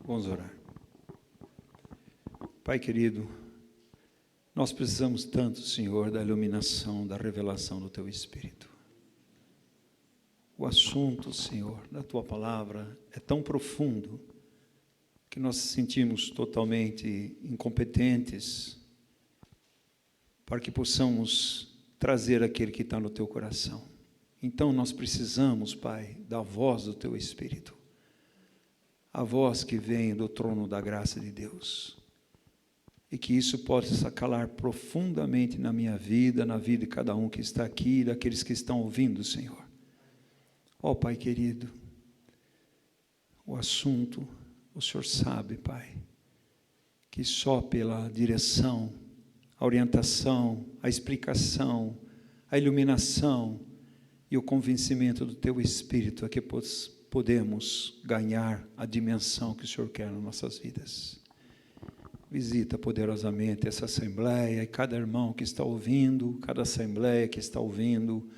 Vamos orar. Pai querido, nós precisamos tanto, Senhor, da iluminação, da revelação do Teu Espírito. O assunto, Senhor, da Tua Palavra é tão profundo que nós nos sentimos totalmente incompetentes para que possamos trazer aquele que está no Teu coração. Então nós precisamos, Pai, da voz do Teu Espírito, a voz que vem do trono da graça de Deus, e que isso possa calar profundamente na minha vida, na vida de cada um que está aqui, daqueles que estão ouvindo, Senhor. Ó Pai querido, o assunto, o Senhor sabe, Pai, que só pela direção, a orientação, a explicação, a iluminação e o convencimento do Teu Espírito é que podemos ganhar a dimensão que o Senhor quer nas nossas vidas. Visita poderosamente essa assembleia e cada irmão que está ouvindo, cada assembleia que está ouvindo,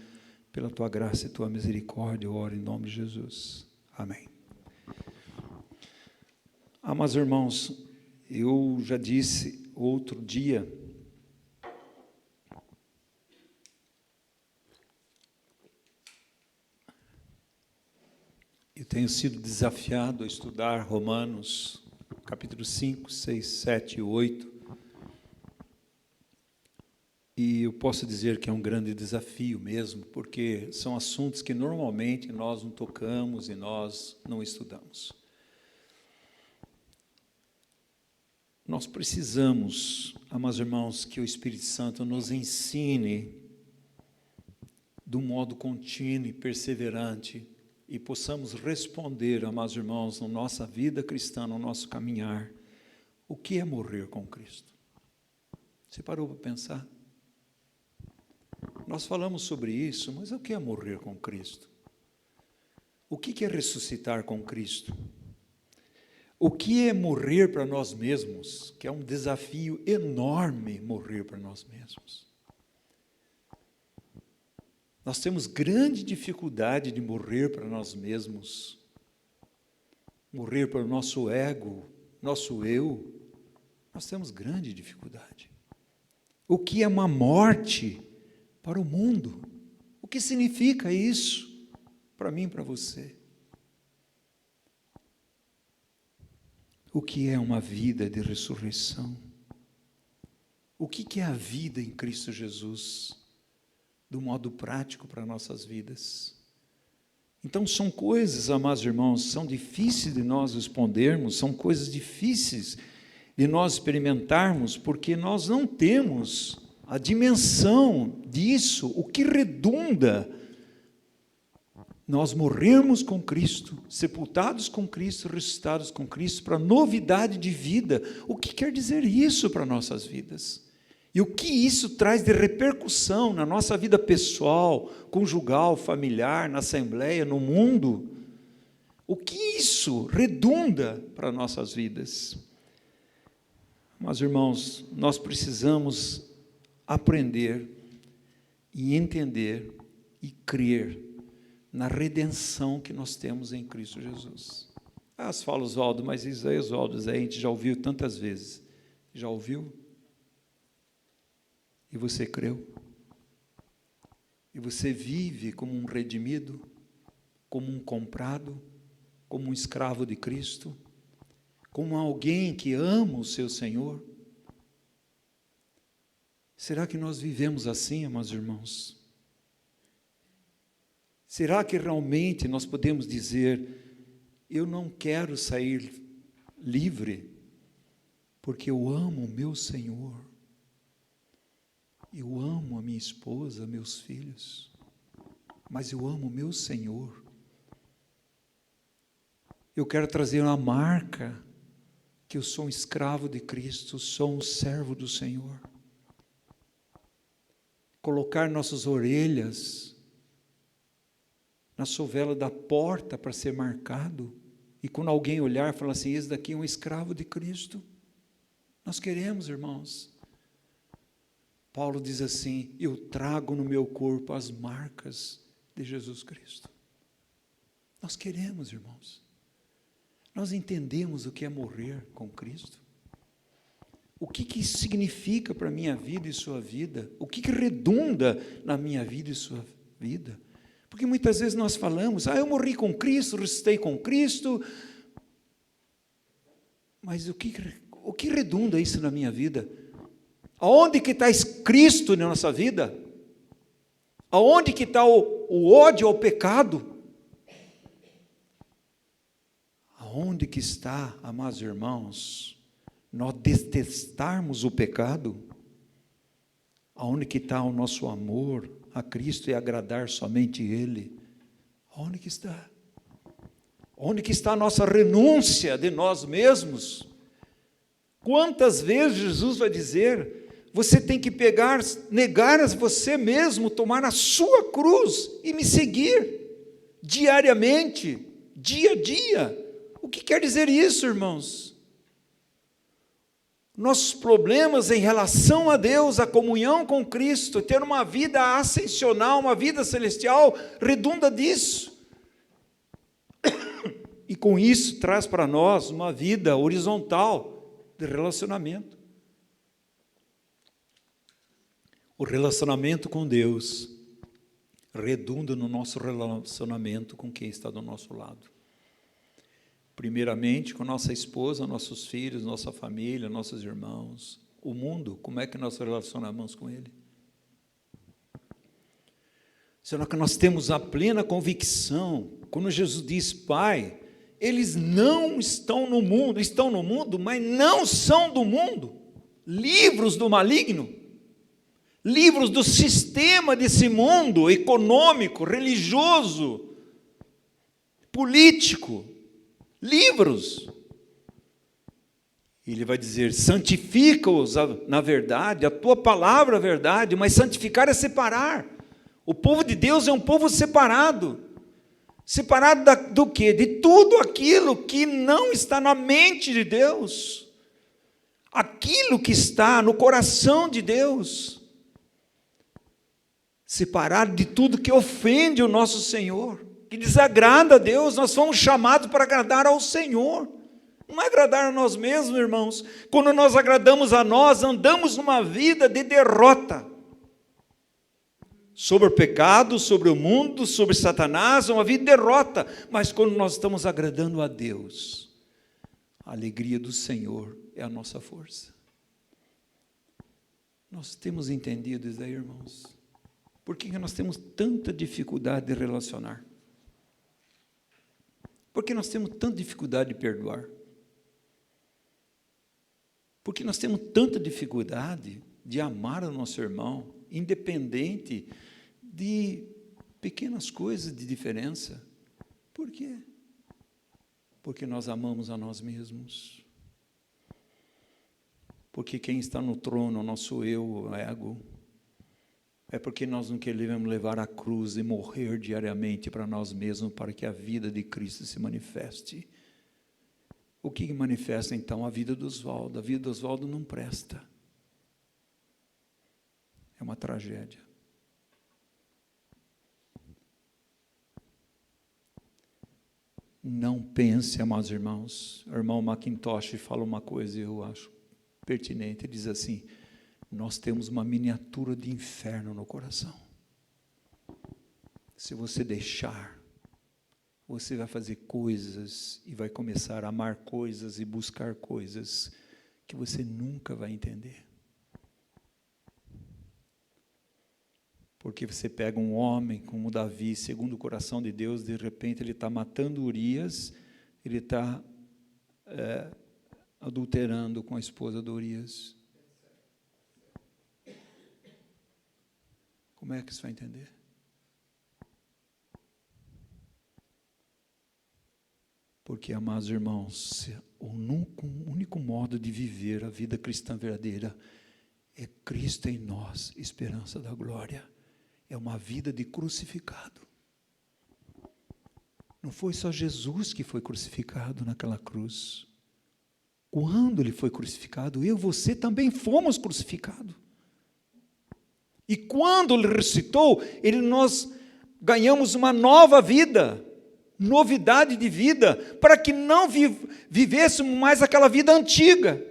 pela Tua graça e Tua misericórdia, eu oro em nome de Jesus. Amém. Amados irmãos, eu já disse outro dia, eu tenho sido desafiado a estudar Romanos, capítulo 5, 6, 7 e 8, e eu posso dizer que é um grande desafio mesmo, porque são assuntos que normalmente nós não tocamos e nós não estudamos. Nós precisamos, amados irmãos, que o Espírito Santo nos ensine de um modo contínuo e perseverante, e possamos responder, amados irmãos, na nossa vida cristã, no nosso caminhar, o que é morrer com Cristo? Você parou para pensar? Nós falamos sobre isso, mas o que é morrer com Cristo? O que é ressuscitar com Cristo? O que é morrer para nós mesmos? Que é um desafio enorme morrer para nós mesmos. Nós temos grande dificuldade de morrer para nós mesmos, morrer para o nosso ego, nosso eu. Nós temos grande dificuldade. O que é uma morte para o mundo? O que significa isso para mim e para você? O que é uma vida de ressurreição? O que é a vida em Cristo Jesus? Do modo prático para nossas vidas. Então são coisas, amados irmãos, são difíceis de nós respondermos, são coisas difíceis de nós experimentarmos, porque nós não temos a dimensão disso, o que redunda nós morrermos com Cristo, sepultados com Cristo, ressuscitados com Cristo, para novidade de vida. O que quer dizer isso para nossas vidas? E o que isso traz de repercussão na nossa vida pessoal, conjugal, familiar, na assembleia, no mundo? O que isso redunda para nossas vidas? Mas, irmãos, nós precisamos aprender e entender e crer na redenção que nós temos em Cristo Jesus. Você fala, Oswaldo, mas isso aí, Oswaldo, a gente já ouviu tantas vezes. Já ouviu? E você creu? E você vive como um redimido, como um comprado, como um escravo de Cristo, como alguém que ama o seu Senhor? Será que nós vivemos assim, amados irmãos? Será que realmente nós podemos dizer, eu não quero sair livre, porque eu amo o meu Senhor? Eu amo a minha esposa, meus filhos, mas eu amo o meu Senhor. Eu quero trazer uma marca que eu sou um escravo de Cristo, sou um servo do Senhor. Colocar nossas orelhas na sovela da porta para ser marcado, e quando alguém olhar, falar assim, esse daqui é um escravo de Cristo. Nós queremos, irmãos. Paulo diz assim, eu trago no meu corpo as marcas de Jesus Cristo. Nós queremos, irmãos. Nós entendemos o que é morrer com Cristo? O que isso significa para a minha vida e sua vida? O que redunda na minha vida e sua vida? Porque muitas vezes nós falamos, eu morri com Cristo, ressuscitei com Cristo, mas o que redunda isso na minha vida? Aonde que está Cristo na nossa vida? Aonde que está o ódio ao pecado? Aonde que está, amados irmãos, nós detestarmos o pecado? Aonde que está o nosso amor a Cristo e agradar somente Ele? Aonde que está? Onde que está a nossa renúncia de nós mesmos? Quantas vezes Jesus vai dizer, você tem que negar a você mesmo, tomar a sua cruz e me seguir, diariamente, dia a dia. O que quer dizer isso, irmãos? Nossos problemas em relação a Deus, a comunhão com Cristo, ter uma vida ascensional, uma vida celestial, redunda disso. E com isso traz para nós uma vida horizontal de relacionamento. O relacionamento com Deus redunda no nosso relacionamento com quem está do nosso lado. Primeiramente com nossa esposa, nossos filhos, nossa família, nossos irmãos. O mundo, como é que nós relacionamos com ele? Será que nós temos a plena convicção, quando Jesus diz, Pai, eles não estão no mundo, mas não são do mundo, livros do maligno, livros do sistema desse mundo econômico, religioso, político, livros. Ele vai dizer, santifica-os na verdade, a tua palavra é verdade, mas santificar é separar. O povo de Deus é um povo separado. Separado do quê? De tudo aquilo que não está na mente de Deus. Aquilo que está no coração de Deus. Separado de tudo que ofende o nosso Senhor, que desagrada a Deus. Nós fomos chamados para agradar ao Senhor. Não é agradar a nós mesmos, irmãos. Quando nós agradamos a nós, andamos numa vida de derrota. Sobre o pecado, sobre o mundo, sobre Satanás, uma vida de derrota. Mas quando nós estamos agradando a Deus, a alegria do Senhor é a nossa força. Nós temos entendido isso aí, irmãos? Por que nós temos tanta dificuldade de relacionar? Por que nós temos tanta dificuldade de perdoar? Por que nós temos tanta dificuldade de amar o nosso irmão, independente de pequenas coisas de diferença? Por quê? Porque nós amamos a nós mesmos. Porque quem está no trono, o nosso eu, o ego, é porque nós não queremos levar a cruz e morrer diariamente para nós mesmos, para que a vida de Cristo se manifeste. O que manifesta então a vida do Oswaldo? A vida do Oswaldo não presta. É uma tragédia. Não pense, amados irmãos. O irmão Macintosh fala uma coisa, eu acho pertinente. Ele diz assim, nós temos uma miniatura de inferno no coração. Se você deixar, você vai fazer coisas e vai começar a amar coisas e buscar coisas que você nunca vai entender. Porque você pega um homem como Davi, segundo o coração de Deus, de repente ele está matando Urias, ele está adulterando com a esposa de Urias. Como é que você vai entender? Porque, amados irmãos, o único modo de viver a vida cristã verdadeira é Cristo em nós, esperança da glória. É uma vida de crucificado. Não foi só Jesus que foi crucificado naquela cruz. Quando ele foi crucificado, eu e você também fomos crucificados. E quando ele ressuscitou, nós ganhamos uma nova vida, novidade de vida, para que não vivêssemos mais aquela vida antiga,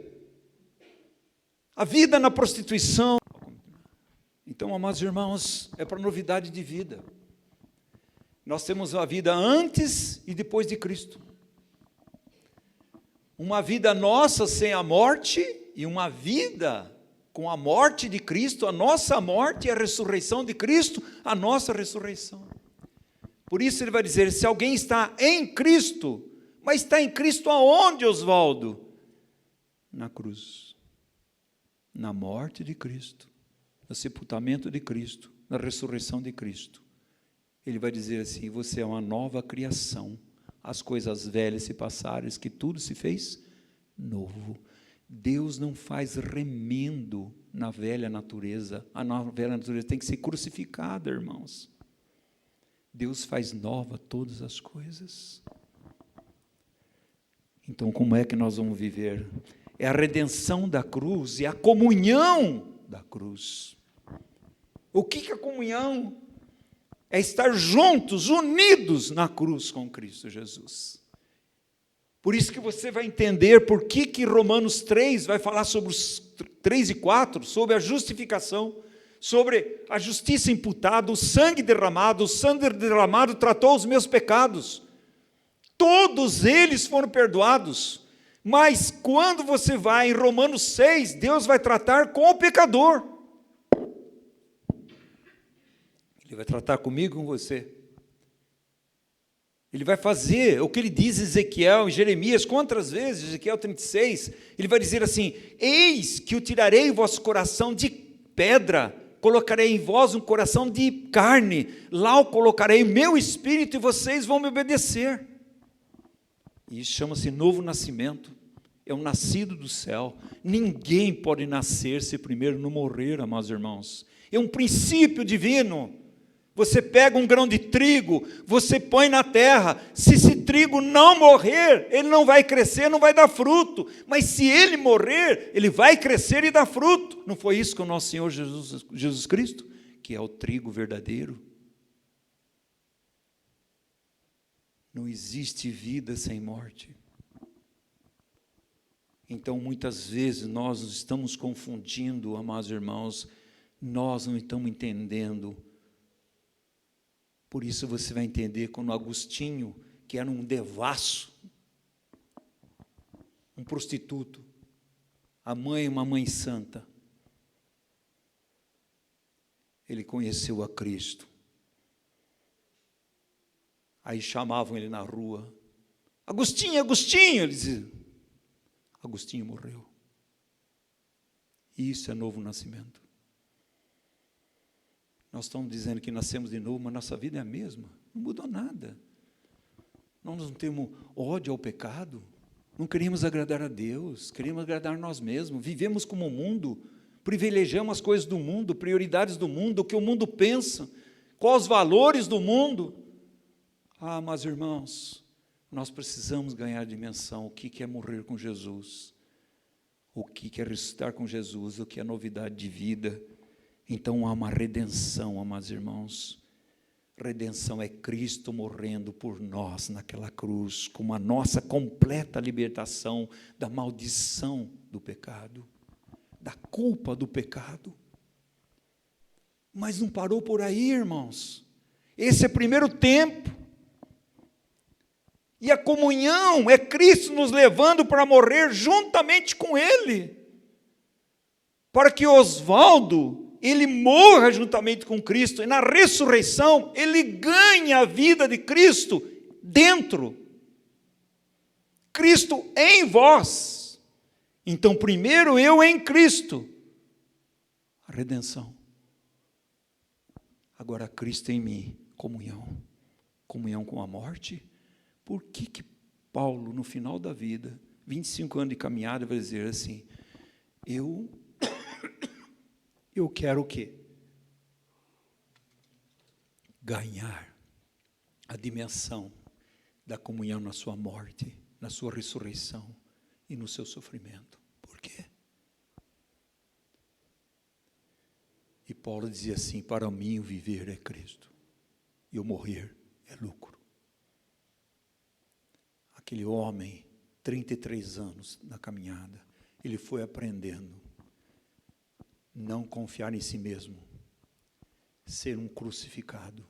a vida na prostituição. Então, amados irmãos, é para novidade de vida. Nós temos uma vida antes e depois de Cristo. Uma vida nossa sem a morte e uma vida com a morte de Cristo, a nossa morte e a ressurreição de Cristo, a nossa ressurreição. Por isso ele vai dizer, se alguém está em Cristo, mas está em Cristo aonde, Oswaldo? Na cruz, na morte de Cristo, no sepultamento de Cristo, na ressurreição de Cristo. Ele vai dizer assim, você é uma nova criação, as coisas velhas se passaram, que tudo se fez novo. Deus não faz remendo na velha natureza, a velha natureza tem que ser crucificada, irmãos. Deus faz nova todas as coisas. Então, como é que nós vamos viver? É a redenção da cruz e a comunhão da cruz. O que é a comunhão? É estar juntos, unidos na cruz com Cristo Jesus. Por isso que você vai entender por que Romanos 3 vai falar sobre os 3 e 4, sobre a justificação, sobre a justiça imputada, o sangue derramado tratou os meus pecados. Todos eles foram perdoados. Mas quando você vai em Romanos 6, Deus vai tratar com o pecador. Ele vai tratar comigo e com você. Ele vai fazer o que ele diz em Ezequiel, em Jeremias, quantas vezes, Ezequiel 36, ele vai dizer assim, eis que eu tirarei o vosso coração de pedra, colocarei em vós um coração de carne, lá eu colocarei meu espírito e vocês vão me obedecer. E isso chama-se novo nascimento, é um nascido do céu. Ninguém pode nascer se primeiro não morrer, amados irmãos. É um princípio divino. Você pega um grão de trigo, você põe na terra, se esse trigo não morrer, ele não vai crescer, não vai dar fruto, mas se ele morrer, ele vai crescer e dar fruto. Não foi isso com o nosso Senhor Jesus Cristo? Que é o trigo verdadeiro. Não existe vida sem morte. Então, muitas vezes, nós estamos confundindo, amados irmãos, nós não estamos entendendo. Por isso você vai entender quando Agostinho, que era um devasso, um prostituto, a mãe, uma mãe santa, ele conheceu a Cristo. Aí chamavam ele na rua, Agostinho, Agostinho, ele dizia, Agostinho morreu. Isso é novo nascimento. Nós estamos dizendo que nascemos de novo, mas nossa vida é a mesma, não mudou nada. Nós não temos ódio ao pecado, não queremos agradar a Deus, queremos agradar nós mesmos, vivemos como o mundo, privilegiamos as coisas do mundo, prioridades do mundo, o que o mundo pensa, quais os valores do mundo. Ah, mas irmãos, nós precisamos ganhar a dimensão, o que é morrer com Jesus, o que é ressuscitar com Jesus, o que é novidade de vida. Então há uma redenção, amados irmãos. Redenção é Cristo morrendo por nós naquela cruz, com a nossa completa libertação da maldição do pecado, da culpa do pecado. Mas não parou por aí, irmãos. Esse é o primeiro tempo. E a comunhão é Cristo nos levando para morrer juntamente com Ele. Para que Oswaldo, ele morra juntamente com Cristo, e na ressurreição, ele ganha a vida de Cristo dentro. Cristo em vós. Então, primeiro eu em Cristo. A redenção. Agora, Cristo em mim, comunhão. Comunhão com a morte. Por que Paulo, no final da vida, 25 anos de caminhada, vai dizer assim, eu quero o quê? Ganhar a dimensão da comunhão na sua morte, na sua ressurreição e no seu sofrimento. Por quê? E Paulo dizia assim, para mim o viver é Cristo, e o morrer é lucro. Aquele homem, 33 anos na caminhada, ele foi aprendendo não confiar em si mesmo, ser um crucificado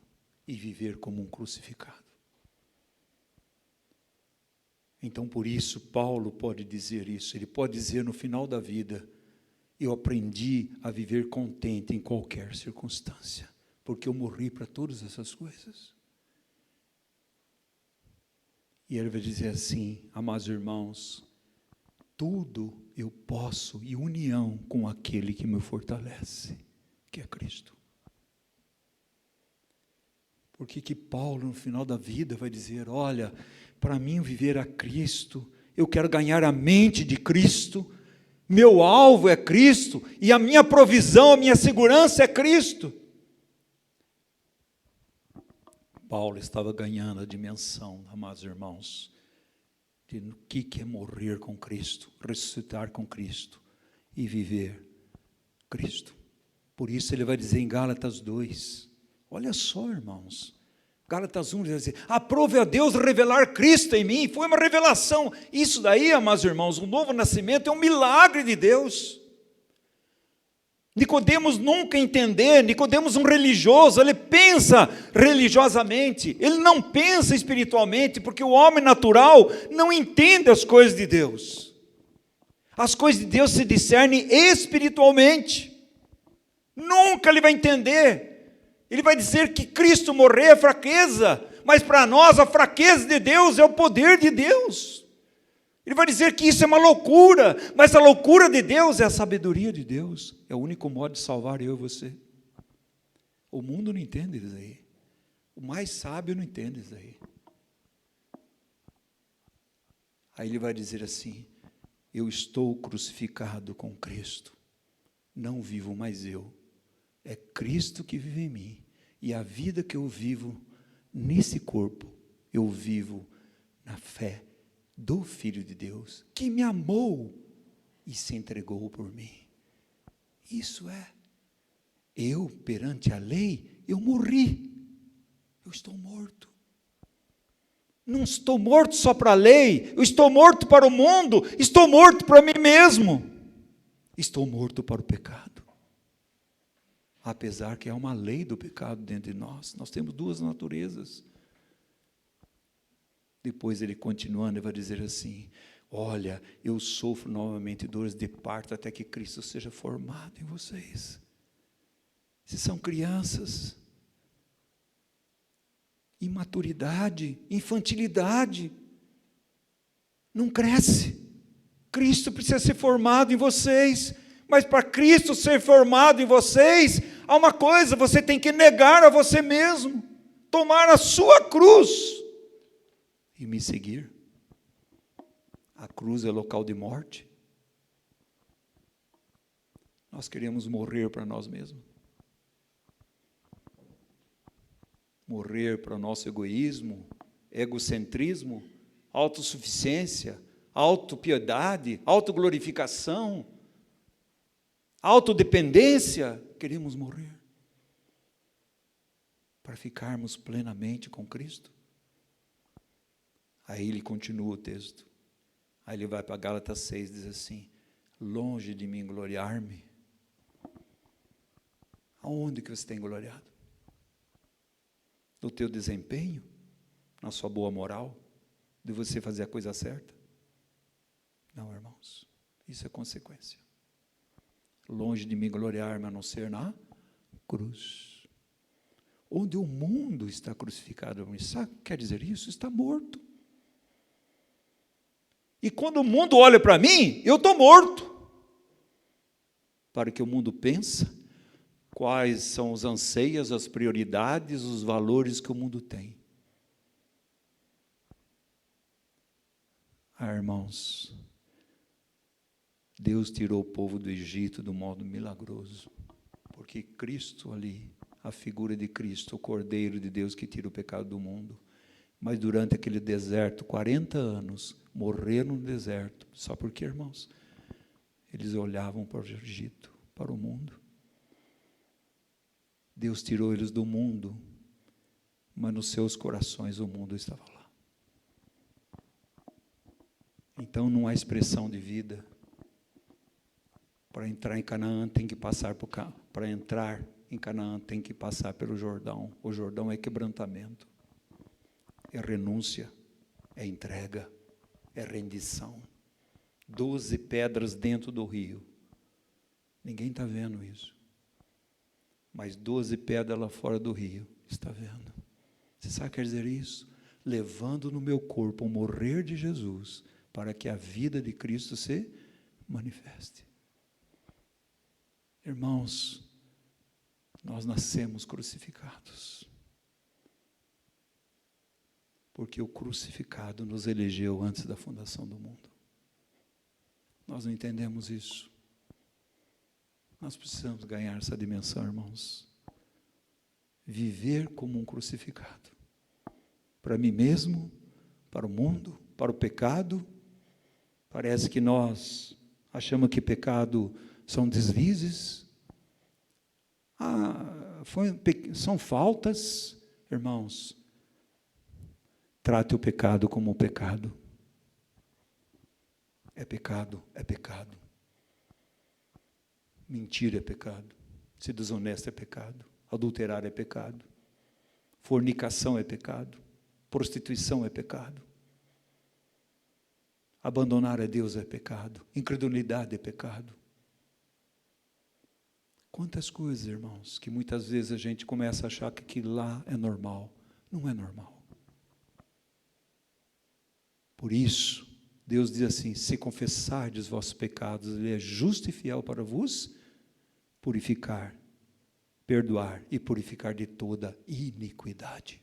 e viver como um crucificado. Então, por isso, Paulo pode dizer isso. Ele pode dizer no final da vida: eu aprendi a viver contente em qualquer circunstância, porque eu morri para todas essas coisas. E ele vai dizer assim: amados irmãos, tudo eu posso em união com aquele que me fortalece, que é Cristo. Por que Paulo, no final da vida, vai dizer: olha, para mim viver a Cristo, eu quero ganhar a mente de Cristo, meu alvo é Cristo, e a minha provisão, a minha segurança é Cristo. Paulo estava ganhando a dimensão, amados irmãos, de o que é morrer com Cristo, ressuscitar com Cristo e viver Cristo. Por isso ele vai dizer em Gálatas 2, olha só, irmãos, Gálatas 1 diz assim: aprove a Deus revelar Cristo em mim. Foi uma revelação. Isso daí, amados irmãos, o novo nascimento é um milagre de Deus. Nicodemos nunca entender, Nicodemos um religioso, ele pensa religiosamente, ele não pensa espiritualmente, porque o homem natural não entende as coisas de Deus. As coisas de Deus se discernem espiritualmente. Nunca ele vai entender. Ele vai dizer que Cristo morrer é fraqueza, mas para nós a fraqueza de Deus é o poder de Deus. Ele vai dizer que isso é uma loucura, mas a loucura de Deus é a sabedoria de Deus. É o único modo de salvar eu e você. O mundo não entende isso aí. O mais sábio não entende isso aí. Aí ele vai dizer assim: eu estou crucificado com Cristo. Não vivo mais eu. É Cristo que vive em mim. E a vida que eu vivo nesse corpo, eu vivo na fé do Filho de Deus, que me amou e se entregou por mim. Isso é. Eu, perante a lei, eu morri. Eu estou morto. Não estou morto só para a lei, eu estou morto para o mundo, estou morto para mim mesmo. Estou morto para o pecado. Apesar que há uma lei do pecado dentro de nós. Nós temos duas naturezas. Depois ele continuando, ele vai dizer assim: olha, eu sofro novamente dores de parto até que Cristo seja formado em vocês. Vocês são crianças. Imaturidade, infantilidade. Não cresce. Cristo precisa ser formado em vocês. Mas para Cristo ser formado em vocês, há uma coisa: você tem que negar a você mesmo, tomar a sua cruz e me seguir. A cruz é local de morte. Nós queremos morrer para nós mesmos. Morrer para o nosso egoísmo, egocentrismo, autossuficiência, autopiedade, autoglorificação, autodependência. Queremos morrer para ficarmos plenamente com Cristo. Aí ele continua o texto. Aí ele vai para Gálatas 6 e diz assim: longe de mim gloriar-me. Aonde que você tem gloriado? No teu desempenho? Na sua boa moral? De você fazer a coisa certa? Não, irmãos. Isso é consequência. Longe de mim gloriar-me, a não ser na cruz. Onde o mundo está crucificado. Sabe o que quer dizer isso? Está morto. E quando o mundo olha para mim, eu estou morto. Para que o mundo pensa quais são os anseios, as prioridades, os valores que o mundo tem. Irmãos, Deus tirou o povo do Egito de um modo milagroso, porque Cristo ali, a figura de Cristo, o Cordeiro de Deus que tira o pecado do mundo, mas durante aquele deserto, 40 anos, morreram no deserto. Só porque, irmãos, eles olhavam para o Egito, para o mundo. Deus tirou eles do mundo, mas nos seus corações o mundo estava lá. Então não há expressão de vida. Para entrar em Canaã tem que passar para entrar em Canaã tem que passar pelo Jordão. O Jordão é quebrantamento, é renúncia, é entrega, é rendição. 12 pedras dentro do rio. Ninguém está vendo isso. Mas 12 pedras lá fora do rio está vendo. Você sabe o que quer dizer isso? Levando no meu corpo o morrer de Jesus, para que a vida de Cristo se manifeste. Irmãos, nós nascemos crucificados. Porque o crucificado nos elegeu antes da fundação do mundo. Nós não entendemos isso. Nós precisamos ganhar essa dimensão, irmãos. Viver como um crucificado. Para mim mesmo, para o mundo, para o pecado. Parece que nós achamos que pecado são deslizes. São faltas. Irmãos, trate o pecado como pecado. É pecado, é pecado. Mentira é pecado. Ser desonesto é pecado. Adulterar é pecado. Fornicação é pecado. Prostituição é pecado. Abandonar a Deus é pecado. Incredulidade é pecado. Quantas coisas, irmãos, que muitas vezes a gente começa a achar que aquilo lá é normal. Não é normal. Por isso, Deus diz assim, se confessardes os vossos pecados, Ele é justo e fiel para vos purificar, perdoar e purificar de toda iniquidade.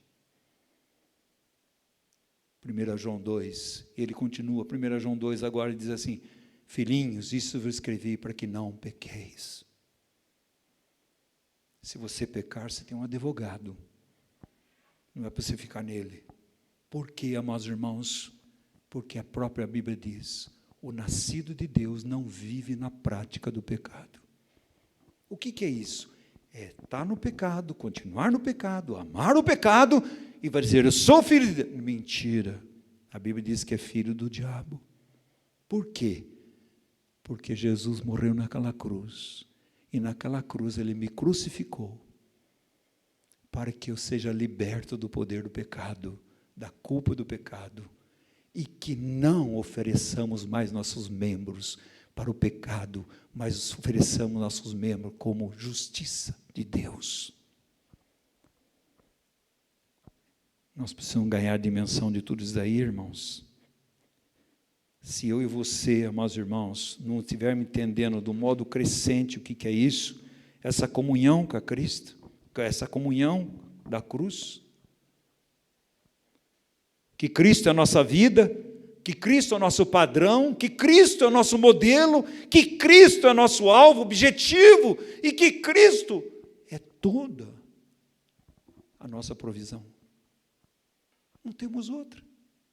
1 João 2, ele continua, 1 João 2 agora diz assim, filhinhos, isso eu escrevi para que não pequeis. Se você pecar, você tem um advogado, não é para você ficar nele. Por quê, amados irmãos? Porque a própria Bíblia diz, o nascido de Deus não vive na prática do pecado. O que é isso? É estar no pecado, continuar no pecado, amar o pecado, e vai dizer, eu sou filho de Deus. Mentira. A Bíblia diz que é filho do diabo. Por quê? Porque Jesus morreu naquela cruz. E naquela cruz Ele me crucificou. Para que eu seja liberto do poder do pecado, da culpa do pecado. E que não ofereçamos mais nossos membros para o pecado, mas ofereçamos nossos membros como justiça de Deus. Nós precisamos ganhar a dimensão de tudo isso daí, irmãos. Se eu e você, amados irmãos, não estivermos entendendo do modo crescente o que é isso, essa comunhão com a Cristo, essa comunhão da cruz, que Cristo é a nossa vida, que Cristo é o nosso padrão, que Cristo é o nosso modelo, que Cristo é nosso alvo, objetivo, e que Cristo é toda a nossa provisão. Não temos outra.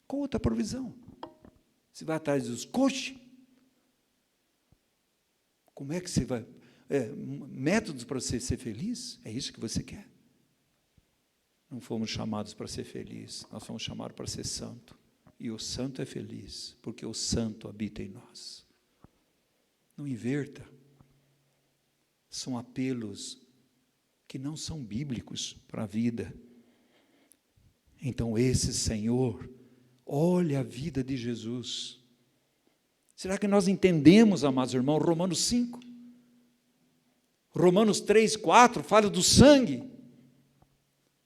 Qual outra provisão? Você vai atrás dos coches? Como é que você vai? Métodos para você ser feliz? É isso que você quer? Não fomos chamados para ser felizes, nós fomos chamados para ser santo. E o santo é feliz, porque o santo habita em nós. Não inverta. São apelos que não são bíblicos para a vida. Então esse Senhor, olha a vida de Jesus. Será que nós entendemos, amados irmãos, Romanos 5? Romanos 3, 4, fala do sangue.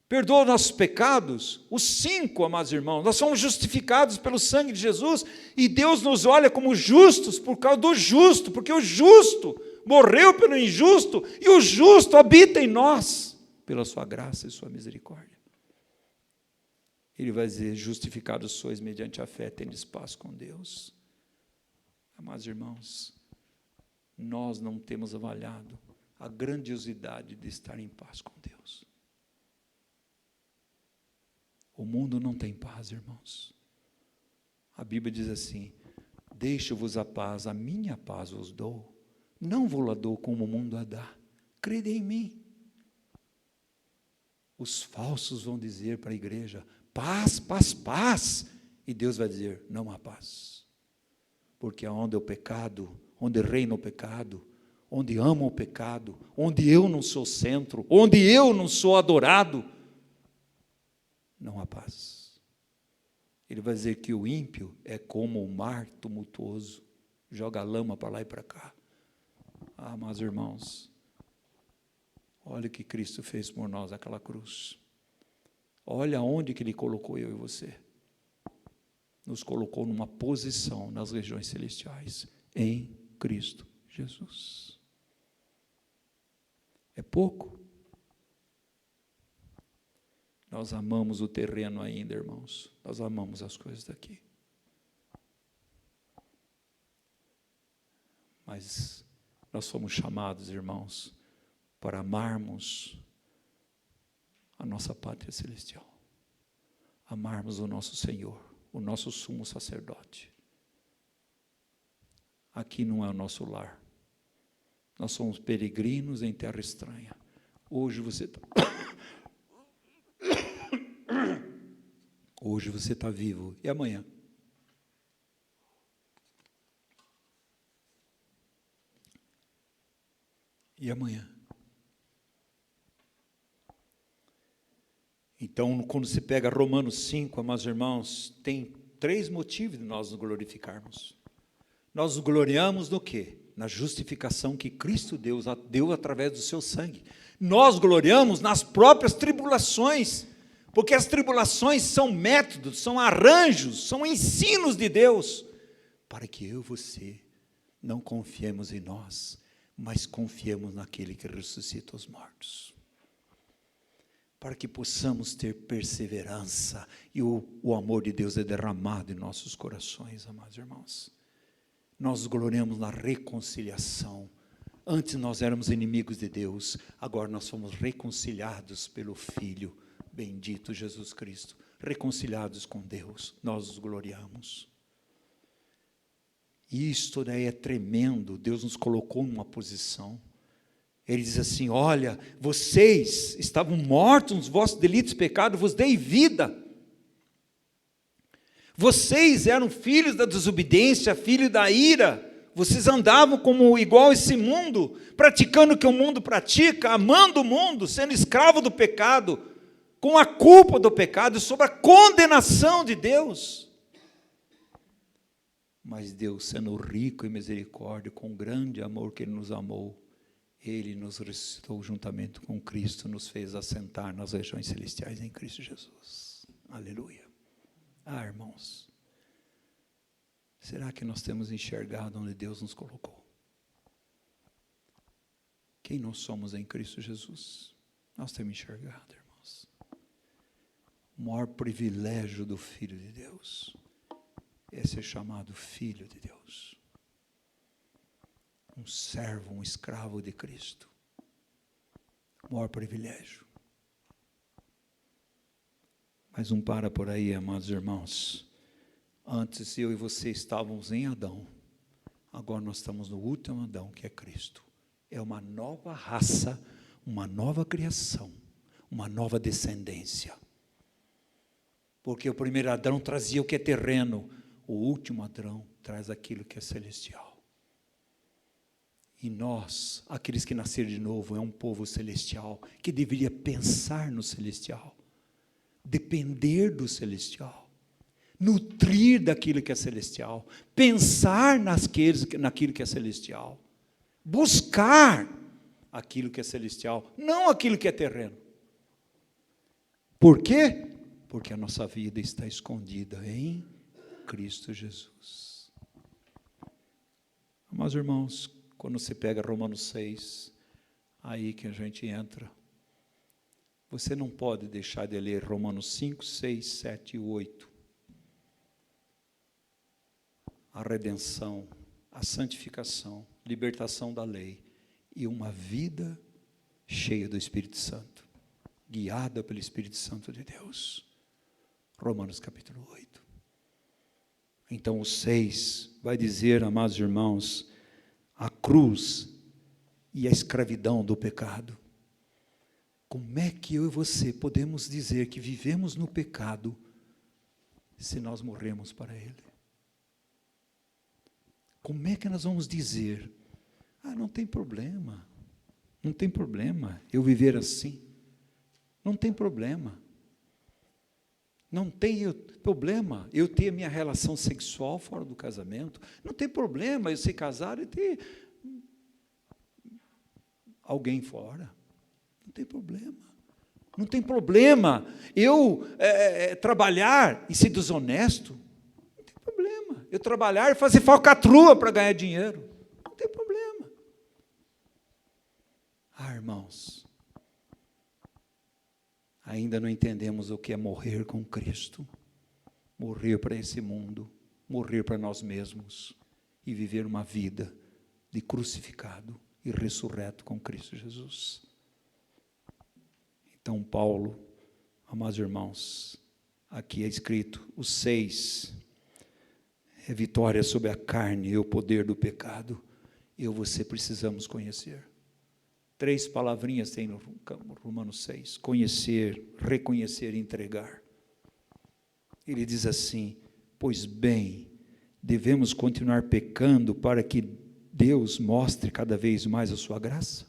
Perdoa os nossos pecados. Os 5, amados irmãos, nós somos justificados pelo sangue de Jesus, e Deus nos olha como justos por causa do justo, porque o justo morreu pelo injusto, e o justo habita em nós, pela sua graça e sua misericórdia. Ele vai dizer, justificados sois mediante a fé, tendo paz com Deus. Amados irmãos, nós não temos avaliado a grandiosidade de estar em paz com Deus. O mundo não tem paz, irmãos. A Bíblia diz assim, deixo-vos a paz, a minha paz vos dou. Não vos la dou como o mundo a dá. Crede em mim. Os falsos vão dizer para a igreja, paz, paz, paz. E Deus vai dizer, não há paz. Porque onde o pecado, onde reina o pecado, onde ama o pecado, onde eu não sou centro, onde eu não sou adorado, não há paz. Ele vai dizer que o ímpio é como o mar tumultuoso, joga lama para lá e para cá. Ah, meus irmãos, olha o que Cristo fez por nós, aquela cruz. Olha onde que Ele colocou eu e você. Nos colocou numa posição nas regiões celestiais, em Cristo Jesus. É pouco? Nós amamos o terreno ainda, irmãos. Nós amamos as coisas daqui. Mas nós fomos chamados, irmãos, para amarmos a nossa pátria celestial. Amarmos o nosso Senhor, o nosso sumo sacerdote. Aqui não é o nosso lar. Nós somos peregrinos em terra estranha. Hoje você está... Hoje você está vivo. E amanhã? E amanhã? Então, quando se pega Romanos 5, amados irmãos, tem 3 motivos de nós nos glorificarmos. Nós nos gloriamos no quê? Na justificação que Cristo deu através do seu sangue. Nós gloriamos nas próprias tribulações, porque as tribulações são métodos, são arranjos, são ensinos de Deus, para que eu e você não confiemos em nós, mas confiemos naquele que ressuscita os mortos. Para que possamos ter perseverança, e o amor de Deus é derramado em nossos corações, amados irmãos. Nós gloriamos na reconciliação. Antes nós éramos inimigos de Deus, agora nós somos reconciliados pelo Filho, bendito Jesus Cristo, reconciliados com Deus, nós nos gloriamos. E isto daí é tremendo, Deus nos colocou numa posição. Ele diz assim, olha, vocês estavam mortos nos vossos delitos e pecados, vos dei vida. Vocês eram filhos da desobediência, filhos da ira. Vocês andavam como igual esse mundo, praticando o que o mundo pratica, amando o mundo, sendo escravo do pecado, com a culpa do pecado, sob a condenação de Deus. Mas Deus, sendo rico em misericórdia, com grande amor que Ele nos amou, Ele nos ressuscitou juntamente com Cristo, nos fez assentar nas regiões celestiais em Cristo Jesus. Aleluia. Ah, irmãos, será que nós temos enxergado onde Deus nos colocou? Quem nós somos em Cristo Jesus? Nós temos enxergado, irmãos. O maior privilégio do Filho de Deus é ser chamado Filho de Deus. Um servo, um escravo de Cristo. O maior privilégio. Mas não para por aí, amados irmãos. Antes eu e você estávamos em Adão. Agora nós estamos no último Adão, que é Cristo. É uma nova raça, uma nova criação, uma nova descendência. Porque o primeiro Adão trazia o que é terreno, o último Adão traz aquilo que é celestial. E nós, aqueles que nasceram de novo, é um povo celestial, que deveria pensar no celestial, depender do celestial, nutrir daquilo que é celestial, pensar naquilo que é celestial, buscar aquilo que é celestial, não aquilo que é terreno. Por quê? Porque a nossa vida está escondida em Cristo Jesus. Amados irmãos, quando você pega Romanos 6, aí que a gente entra, você não pode deixar de ler Romanos 5, 6, 7 e 8. A redenção, a santificação, libertação da lei e uma vida cheia do Espírito Santo, guiada pelo Espírito Santo de Deus. Romanos capítulo 8. Então o 6 vai dizer, amados irmãos, a cruz e a escravidão do pecado. Como é que eu e você podemos dizer que vivemos no pecado se nós morremos para ele? Como é que nós vamos dizer? Não tem problema. Não tem problema eu viver assim. Não tem problema. Não tem problema eu ter minha relação sexual fora do casamento. Não tem problema eu ser casado e ter alguém fora. Não tem problema. Não tem problema eu trabalhar e ser desonesto. Não tem problema eu trabalhar e fazer falcatrua para ganhar dinheiro. Não tem problema. Irmãos, ainda não entendemos o que é morrer com Cristo, morrer para esse mundo, morrer para nós mesmos e viver uma vida de crucificado e ressurreto com Cristo Jesus. Então, Paulo, amados irmãos, aqui é escrito, os 6 é vitória sobre a carne e o poder do pecado. Eu e você precisamos conhecer. 3 palavrinhas tem no Romanos 6, conhecer, reconhecer e entregar. Ele diz assim, pois bem, devemos continuar pecando para que Deus mostre cada vez mais a sua graça?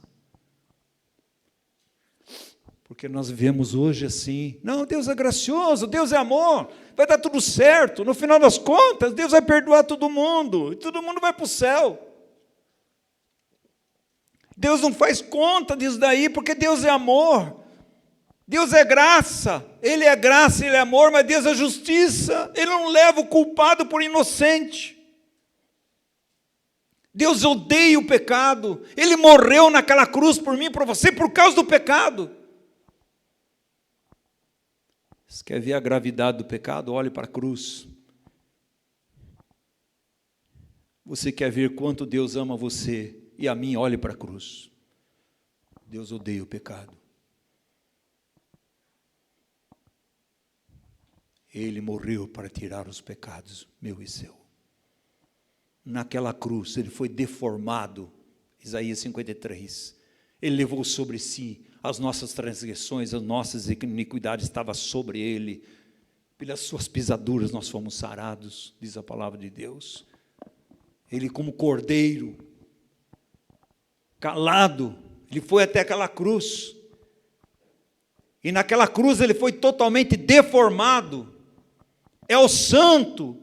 Porque nós vivemos hoje assim, não, Deus é gracioso, Deus é amor, vai dar tudo certo, no final das contas, Deus vai perdoar todo mundo, e todo mundo vai para o céu. Deus não faz conta disso daí, porque Deus é amor, Deus é graça, Ele é amor, mas Deus é justiça, Ele não leva o culpado por inocente. Deus odeia o pecado, Ele morreu naquela cruz por mim e por você, por causa do pecado. Você quer ver a gravidade do pecado? Olhe para a cruz. Você quer ver quanto Deus ama você e a mim? Olhe para a cruz. Deus odeia o pecado. Ele morreu para tirar os pecados, meu e seu. Naquela cruz, ele foi deformado, Isaías 53. Ele levou sobre si as nossas transgressões, as nossas iniquidades estavam sobre ele. Pelas suas pisaduras nós fomos sarados, diz a palavra de Deus. Ele como cordeiro, calado, ele foi até aquela cruz. E naquela cruz ele foi totalmente deformado. É o santo,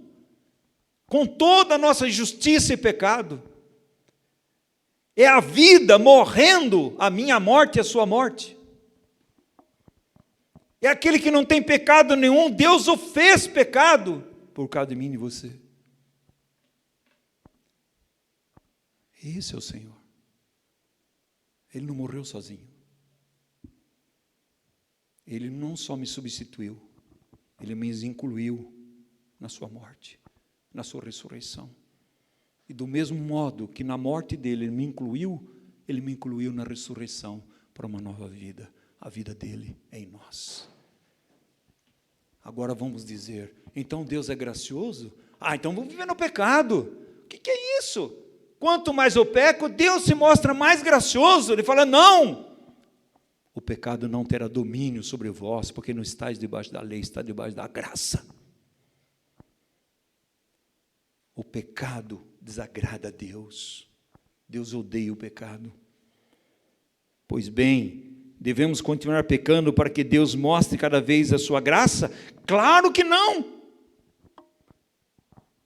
com toda a nossa injustiça e pecado. É a vida morrendo, a minha morte e a sua morte. É aquele que não tem pecado nenhum, Deus o fez pecado, por causa de mim e de você. Esse é o Senhor. Ele não morreu sozinho. Ele não só me substituiu, Ele me incluiu na sua morte, na sua ressurreição. E do mesmo modo que na morte dele Ele me incluiu na ressurreição para uma nova vida. A vida dele é em nós. Agora vamos dizer, então Deus é gracioso? Então vou viver no pecado. O que é isso? Quanto mais eu peco, Deus se mostra mais gracioso. Ele fala, não, o pecado não terá domínio sobre vós, porque não estáis debaixo da lei, está debaixo da graça. O pecado desagrada a Deus. Deus odeia o pecado. Pois bem, devemos continuar pecando para que Deus mostre cada vez a sua graça? Claro que não.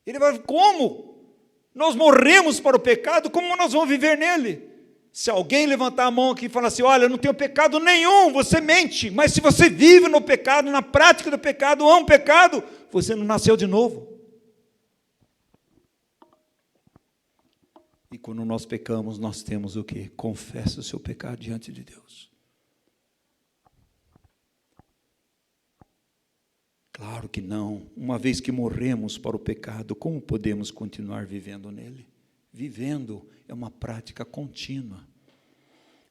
Ele vai, como? Nós morremos para o pecado, como nós vamos viver nele? Se alguém levantar a mão aqui e falar assim, olha, eu não tenho pecado nenhum, você mente. Mas se você vive no pecado, na prática do pecado, ama o pecado, você não nasceu de novo. E quando nós pecamos, nós temos o quê? Confessa o seu pecado diante de Deus. Claro que não. Uma vez que morremos para o pecado, como podemos continuar vivendo nele? Vivendo é uma prática contínua.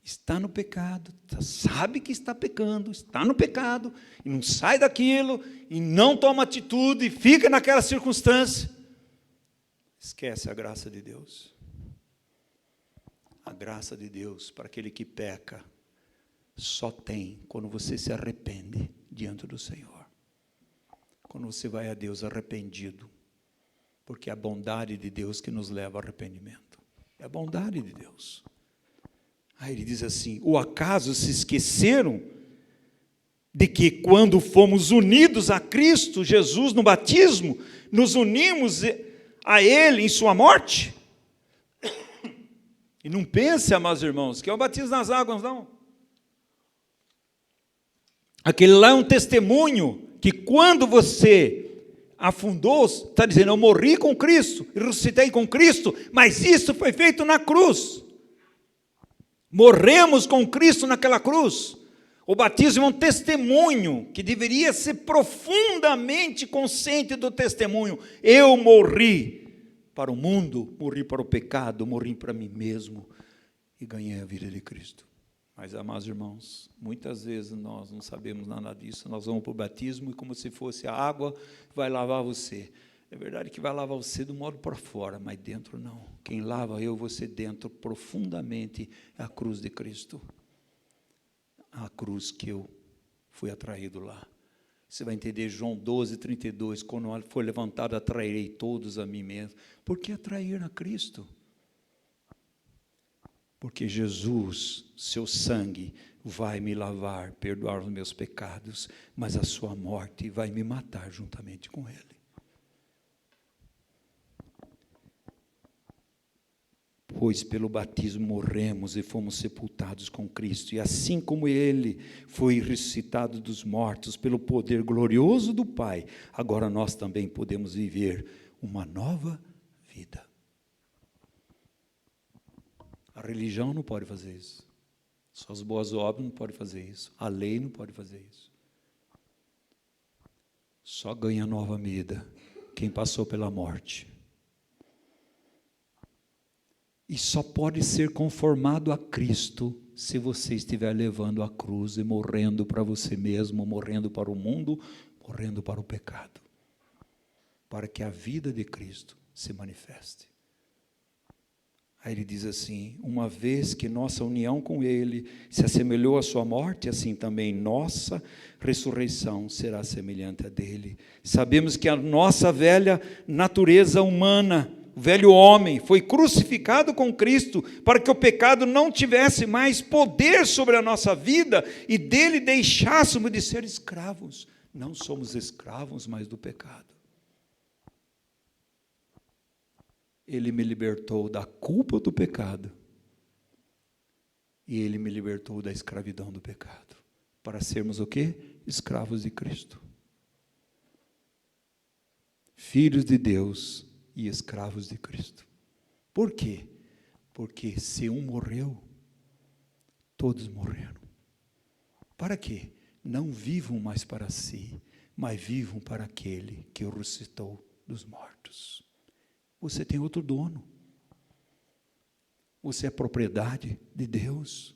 Está no pecado, sabe que está pecando, está no pecado, e não sai daquilo, e não toma atitude, e fica naquela circunstância. Esquece a graça de Deus. A graça de Deus para aquele que peca só tem quando você se arrepende diante do Senhor. Quando você vai a Deus arrependido, Porque é a bondade de Deus que nos leva ao arrependimento. É a bondade de Deus. Aí ele diz assim: ou acaso se esqueceram de que quando fomos unidos a Cristo Jesus no batismo, nos unimos a Ele em sua morte? E não pense, amados irmãos, que é o batismo nas águas, não. Aquele lá é um testemunho que quando você afundou, está dizendo, eu morri com Cristo, ressuscitei com Cristo, mas isso foi feito na cruz. Morremos com Cristo naquela cruz. O batismo é um testemunho que deveria ser profundamente consciente do testemunho. Eu morri para o mundo, morri para o pecado, morri para mim mesmo e ganhei a vida de Cristo. Mas, amados irmãos, muitas vezes nós não sabemos nada disso. Nós vamos para o batismo e como se fosse a água vai lavar você. É verdade que vai lavar você do modo para fora, mas dentro não. Quem lava eu, você dentro, profundamente, é a cruz de Cristo. A cruz que eu fui atraído lá. Você vai entender João 12:32, quando for levantado, atrairei todos a mim mesmo. Por que atrair a Cristo? Porque Jesus, seu sangue, vai me lavar, perdoar os meus pecados, mas a sua morte vai me matar juntamente com Ele. Pois pelo batismo morremos e fomos sepultados com Cristo, e assim como Ele foi ressuscitado dos mortos pelo poder glorioso do Pai, agora nós também podemos viver uma nova vida. A religião não pode fazer isso. Só as boas obras não podem fazer isso. A lei não pode fazer isso. Só ganha nova vida quem passou pela morte. E só pode ser conformado a Cristo se você estiver levando a cruz e morrendo para você mesmo, morrendo para o mundo, morrendo para o pecado. Para que a vida de Cristo se manifeste. Aí ele diz assim: uma vez que nossa união com Ele se assemelhou à sua morte, assim também nossa ressurreição será semelhante à dele. Sabemos que a nossa velha natureza humana, o velho homem, foi crucificado com Cristo para que o pecado não tivesse mais poder sobre a nossa vida e dele deixássemos de ser escravos. Não somos escravos mais do pecado. Ele me libertou da culpa do pecado e Ele me libertou da escravidão do pecado, para sermos o quê? Escravos de Cristo. Filhos de Deus e escravos de Cristo. Por quê? Porque se um morreu, todos morreram. Para quê? Não vivam mais para si, mas vivam para aquele que o ressuscitou dos mortos. Você tem outro dono. Você é propriedade de Deus.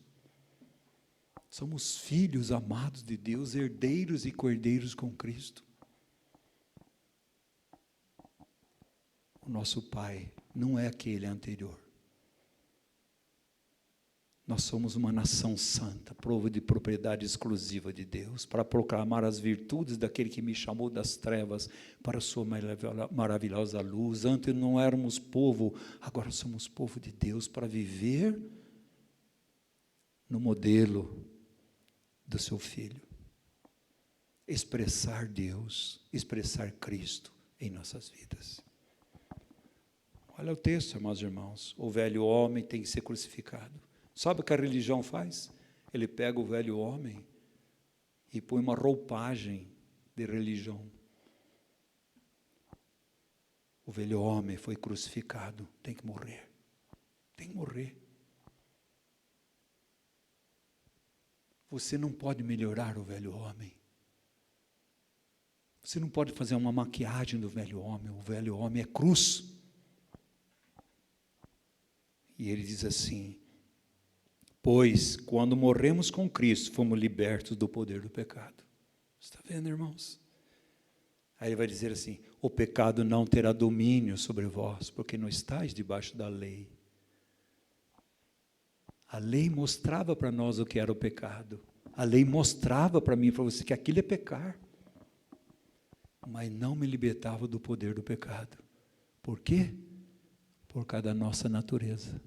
Somos filhos amados de Deus, herdeiros e cordeiros com Cristo. O nosso Pai não é aquele anterior. Nós somos uma nação santa, prova de propriedade exclusiva de Deus, para proclamar as virtudes daquele que me chamou das trevas para a sua maravilhosa luz. Antes não éramos povo, agora somos povo de Deus, para viver no modelo do seu Filho. Expressar Deus, expressar Cristo em nossas vidas. Olha o texto, amados irmãos. O velho homem tem que ser crucificado. Sabe o que a religião faz? Ele pega o velho homem e põe uma roupagem de religião. O velho homem foi crucificado, tem que morrer. Tem que morrer. Você não pode melhorar o velho homem. Você não pode fazer uma maquiagem do velho homem. O velho homem é cruz. E ele diz assim: pois, quando morremos com Cristo, fomos libertos do poder do pecado. Está vendo, irmãos? Aí ele vai dizer assim: o pecado não terá domínio sobre vós, porque não estáis debaixo da lei. A lei mostrava para nós o que era o pecado. A lei mostrava para mim e para você que aquilo é pecar. Mas não me libertava do poder do pecado. Por quê? Por causa da nossa natureza.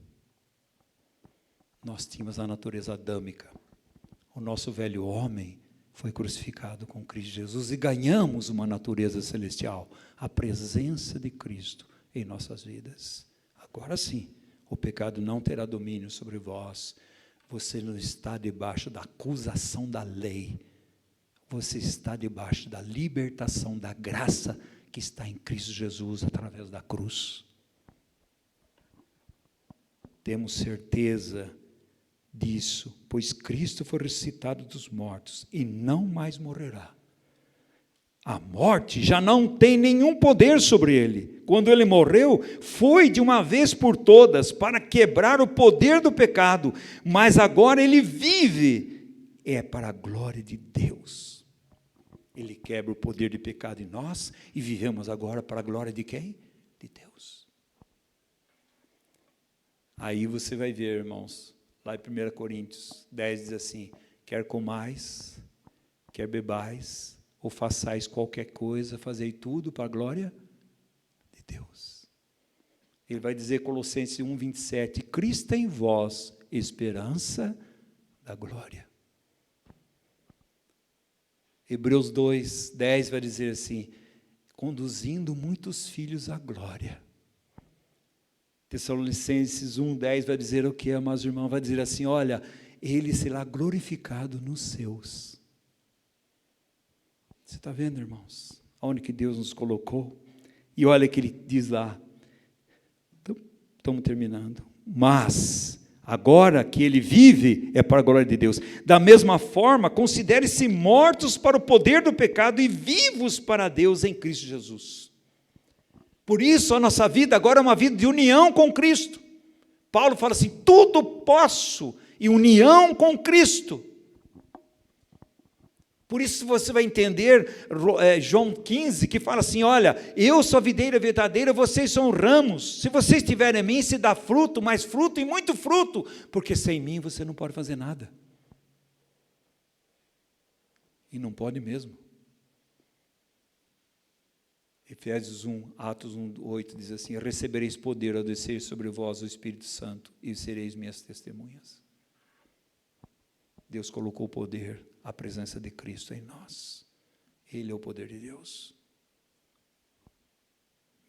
Nós tínhamos a natureza adâmica. O nosso velho homem foi crucificado com Cristo Jesus e ganhamos uma natureza celestial, a presença de Cristo em nossas vidas. Agora sim, o pecado não terá domínio sobre vós. Você não está debaixo da acusação da lei. Você está debaixo da libertação da graça que está em Cristo Jesus através da cruz. Temos certeza disso, pois Cristo foi ressuscitado dos mortos e não mais morrerá. A morte já não tem nenhum poder sobre ele. Quando ele morreu, foi de uma vez por todas para quebrar o poder do pecado, mas agora ele vive, é para a glória de Deus. Ele quebra o poder de pecado em nós e vivemos agora para a glória de quem? De Deus. Aí você vai ver, irmãos, lá em 1 Coríntios 10 diz assim: quer comais, quer bebais, ou façais qualquer coisa, fazei tudo para a glória de Deus. Ele vai dizer, Colossenses 1, 27, Cristo em vós, esperança da glória. Hebreus 2, 10 vai dizer assim, conduzindo muitos filhos à glória. Tessalonicenses 1, 10 vai dizer o que, amados irmãos? Vai dizer assim, olha, ele será glorificado nos seus. Você está vendo, irmãos? Onde que Deus nos colocou? E olha que ele diz lá, estamos terminando, mas agora que ele vive, é para a glória de Deus. Da mesma forma, considere-se mortos para o poder do pecado e vivos para Deus em Cristo Jesus. Por isso, a nossa vida agora é uma vida de união com Cristo. Paulo fala assim, tudo posso, em união com Cristo. Por isso você vai entender João 15, que fala assim, olha, eu sou a videira verdadeira, vocês são ramos. Se vocês estiverem em mim, se dá fruto, mais fruto e muito fruto, porque sem mim você não pode fazer nada. E não pode mesmo. Efésios 1, Atos 1, 8 diz assim, recebereis poder ao descer sobre vós o Espírito Santo e sereis minhas testemunhas. Deus colocou o poder, a presença de Cristo em nós. Ele é o poder de Deus.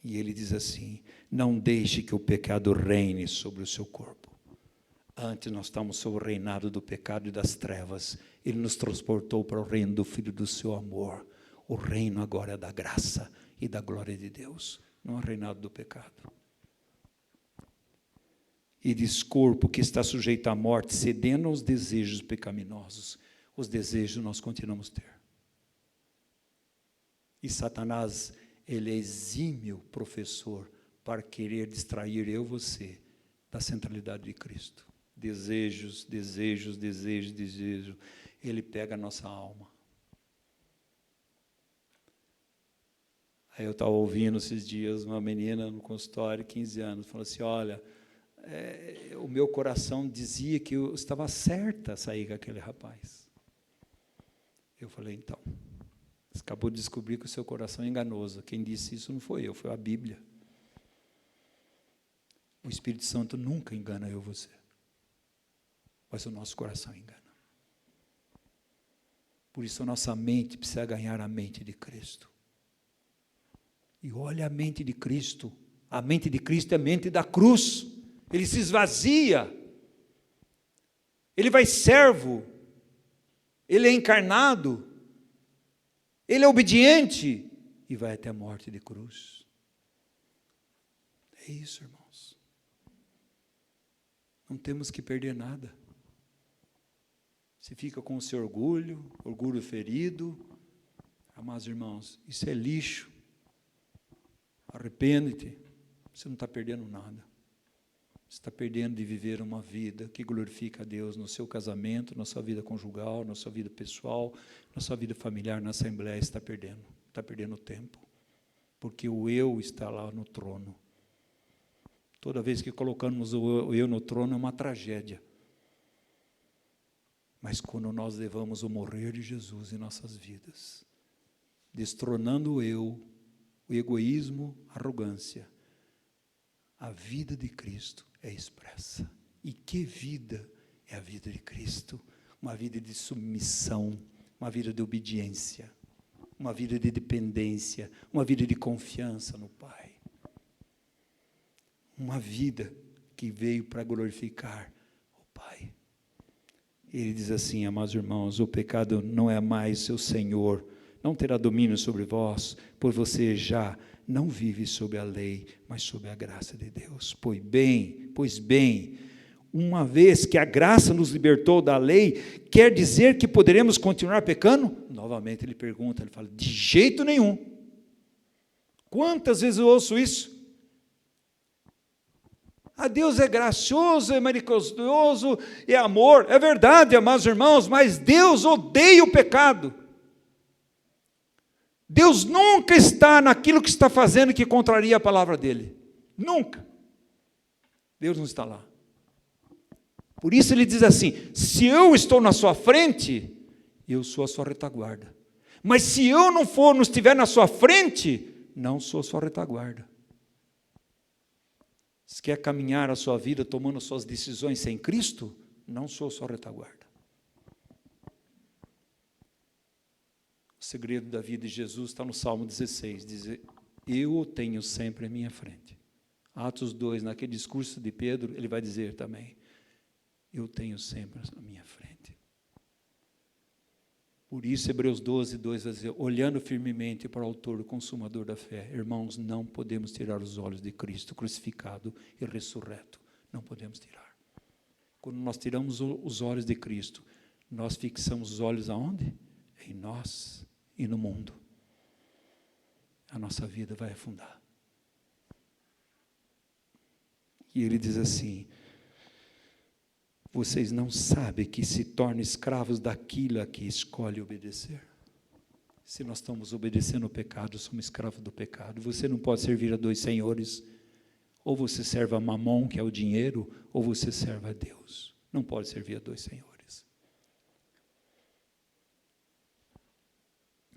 E ele diz assim, não deixe que o pecado reine sobre o seu corpo. Antes nós estávamos sob o reinado do pecado e das trevas. Ele nos transportou para o reino do Filho do seu amor. O reino agora é da graça e da glória de Deus, não é o reinado do pecado. E diz corpo que está sujeito à morte, cedendo aos desejos pecaminosos. Os desejos nós continuamos a ter. E Satanás, ele é exímio professor para querer distrair eu e você da centralidade de Cristo. Desejos, desejos, desejos, desejos. Ele pega a nossa alma. Aí eu estava ouvindo esses dias uma menina no consultório, 15 anos, falou assim, olha, o meu coração dizia que eu estava certa a sair com aquele rapaz. Eu falei, então, você acabou de descobrir que o seu coração é enganoso. Quem disse isso não foi eu, foi a Bíblia. O Espírito Santo nunca engana eu e você. Mas o nosso coração engana. Por isso a nossa mente precisa ganhar a mente de Cristo. E olha a mente de Cristo. A mente de Cristo é a mente da cruz. Ele se esvazia. Ele vai servo. Ele é encarnado. Ele é obediente. E vai até a morte de cruz. É isso, irmãos. Não temos que perder nada. Você fica com o seu orgulho, orgulho ferido. Amados irmãos, isso é lixo. Arrepende-te. Você não está perdendo nada. Você está perdendo de viver uma vida que glorifica a Deus no seu casamento, na sua vida conjugal, na sua vida pessoal, na sua vida familiar, na Assembleia. Você está perdendo tempo. Porque o eu está lá no trono. Toda vez que colocamos o eu no trono é uma tragédia. Mas quando nós levamos o morrer de Jesus em nossas vidas, destronando o eu, o egoísmo, a arrogância, a vida de Cristo é expressa. E que vida é a vida de Cristo? Uma vida de submissão, uma vida de obediência, uma vida de dependência, uma vida de confiança no Pai. Uma vida que veio para glorificar o Pai. Ele diz assim, amados irmãos, o pecado não é mais seu senhor, não terá domínio sobre vós, pois você já não vive sob a lei, mas sob a graça de Deus. Pois bem, uma vez que a graça nos libertou da lei, quer dizer que poderemos continuar pecando? Novamente ele pergunta, ele fala, de jeito nenhum. Quantas vezes eu ouço isso? Deus é gracioso, é misericordioso, é amor. É verdade, amados irmãos, mas Deus odeia o pecado. Deus nunca está naquilo que está fazendo que contraria a palavra dele. Nunca. Deus não está lá. Por isso ele diz assim, se eu estou na sua frente, eu sou a sua retaguarda. Mas se eu não estiver na sua frente, não sou a sua retaguarda. Se quer caminhar a sua vida tomando suas decisões sem Cristo, não sou a sua retaguarda. O segredo da vida de Jesus está no Salmo 16, diz, eu o tenho sempre à minha frente. Atos 2, naquele discurso de Pedro, ele vai dizer também, eu tenho sempre à minha frente. Por isso, Hebreus 12, 2 vai dizer, olhando firmemente para o autor e consumador da fé, irmãos, não podemos tirar os olhos de Cristo crucificado e ressurreto. Não podemos tirar. Quando nós tiramos os olhos de Cristo, nós fixamos os olhos aonde? Em nós e no mundo. A nossa vida vai afundar. E ele diz assim, vocês não sabem que se tornam escravos daquilo a que escolhe obedecer? Se nós estamos obedecendo ao pecado, somos escravos do pecado. Você não pode servir a dois senhores. Ou você serve a Mamon, que é o dinheiro, ou você serve a Deus. Não pode servir a dois senhores.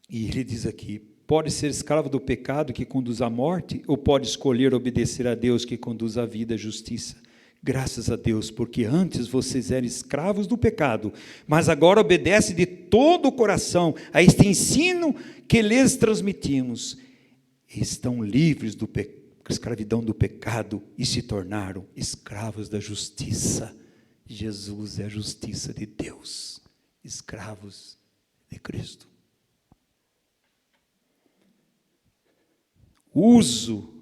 E ele diz aqui, pode ser escravo do pecado que conduz à morte, ou pode escolher obedecer a Deus que conduz à vida e à justiça. Graças a Deus, porque antes vocês eram escravos do pecado, mas agora obedecem de todo o coração a este ensino que lhes transmitimos. Estão livres da escravidão do pecado e se tornaram escravos da justiça. Jesus é a justiça de Deus, escravos de Cristo. Uso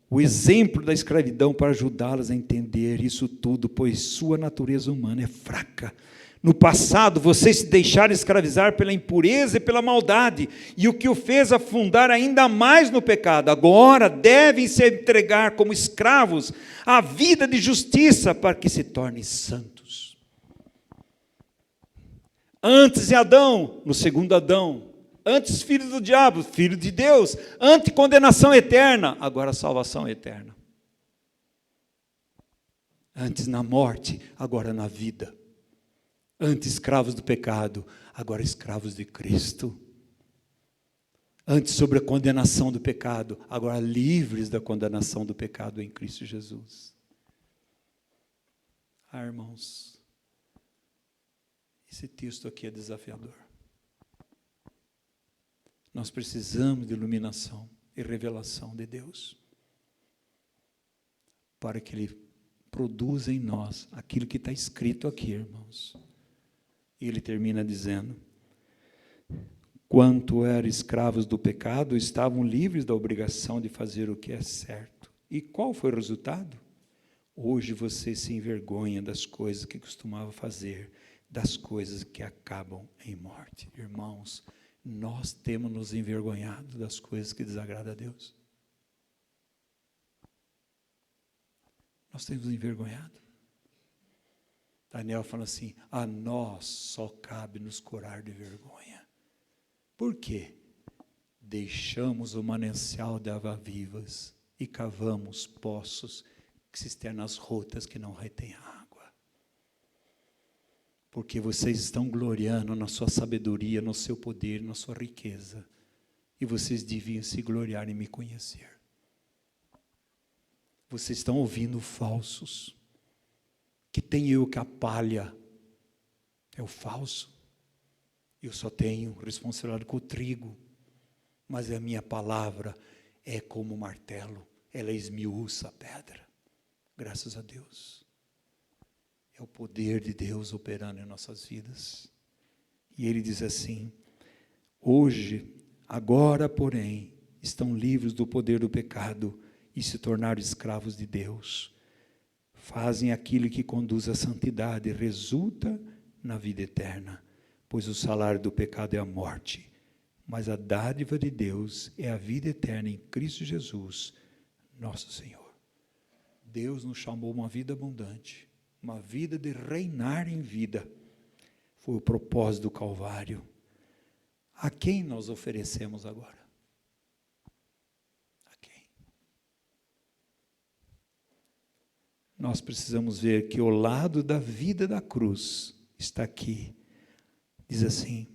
o exemplo da escravidão para ajudá-las a entender isso tudo, pois sua natureza humana é fraca. No passado, vocês se deixaram escravizar pela impureza e pela maldade, e o que o fez afundar ainda mais no pecado. Agora devem se entregar como escravos à vida de justiça para que se tornem santos. Antes de Adão, no segundo Adão, antes filho do diabo, filho de Deus, antes condenação eterna, agora salvação eterna. Antes na morte, agora na vida. Antes escravos do pecado, agora escravos de Cristo. Antes sobre a condenação do pecado, agora livres da condenação do pecado em Cristo Jesus. Irmãos, esse texto aqui é desafiador. Nós precisamos de iluminação e revelação de Deus, para que Ele produza em nós aquilo que está escrito aqui, irmãos. E ele termina dizendo, quanto eram escravos do pecado, estavam livres da obrigação de fazer o que é certo. E qual foi o resultado? Hoje você se envergonha das coisas que costumava fazer, das coisas que acabam em morte. Irmãos, nós temos nos envergonhado das coisas que desagradam a Deus. Nós temos nos envergonhado. Daniel fala assim, a nós só cabe nos curar de vergonha. Por quê? Deixamos o manancial de águas vivas e cavamos poços, cisternas rotas que não retêm água. Porque vocês estão gloriando na sua sabedoria, no seu poder, na sua riqueza. E vocês deviam se gloriar em me conhecer. Vocês estão ouvindo falsos. Que tem eu que a palha é o falso. Eu só tenho responsabilidade com o trigo. Mas a minha palavra é como martelo. Ela esmiuça a pedra. Graças a Deus. É o poder de Deus operando em nossas vidas. E ele diz assim: hoje, agora, porém, estão livres do poder do pecado e se tornaram escravos de Deus. Fazem aquilo que conduz à santidade e resulta na vida eterna, pois o salário do pecado é a morte, mas a dádiva de Deus é a vida eterna em Cristo Jesus, nosso Senhor. Deus nos chamou uma vida abundante, uma vida de reinar em vida. Foi o propósito do Calvário. A quem nós oferecemos agora? A quem? Nós precisamos ver que o lado da vida da cruz está aqui. Diz assim: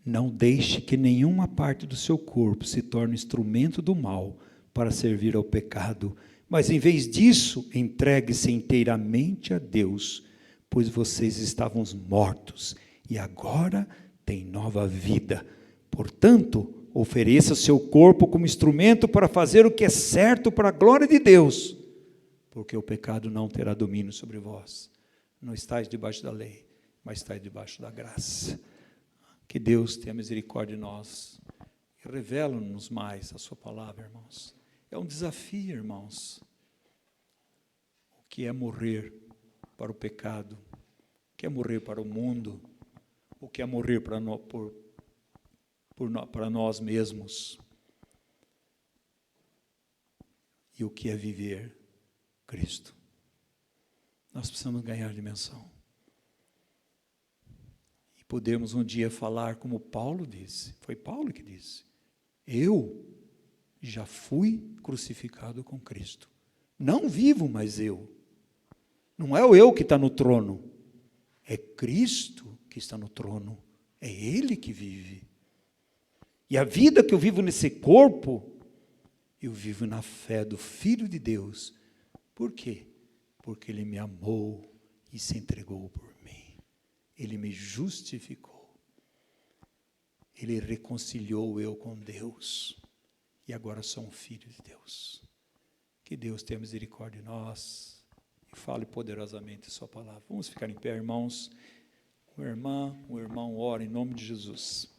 não deixe que nenhuma parte do seu corpo se torne instrumento do mal para servir ao pecado, mas em vez disso, entregue-se inteiramente a Deus, pois vocês estavam mortos e agora têm nova vida. Portanto, ofereça seu corpo como instrumento para fazer o que é certo para a glória de Deus, porque o pecado não terá domínio sobre vós. Não estáis debaixo da lei, mas estáis debaixo da graça. Que Deus tenha misericórdia de nós e revela-nos mais a sua palavra, irmãos. É um desafio, irmãos. O que é morrer para o pecado? O que é morrer para o mundo? O que é morrer para nós mesmos? E o que é viver Cristo? Nós precisamos ganhar dimensão. E podemos um dia falar como Paulo disse. Foi Paulo que disse: eu já fui crucificado com Cristo. Não vivo mais eu. Não é o eu que está no trono. É Cristo que está no trono. É Ele que vive. E a vida que eu vivo nesse corpo, eu vivo na fé do Filho de Deus. Por quê? Porque Ele me amou e se entregou por mim. Ele me justificou. Ele reconciliou eu com Deus. E agora sou um filho de Deus. Que Deus tenha misericórdia de nós e fale poderosamente a sua palavra. Vamos ficar em pé, irmãos. Uma irmã, um irmão, ora em nome de Jesus.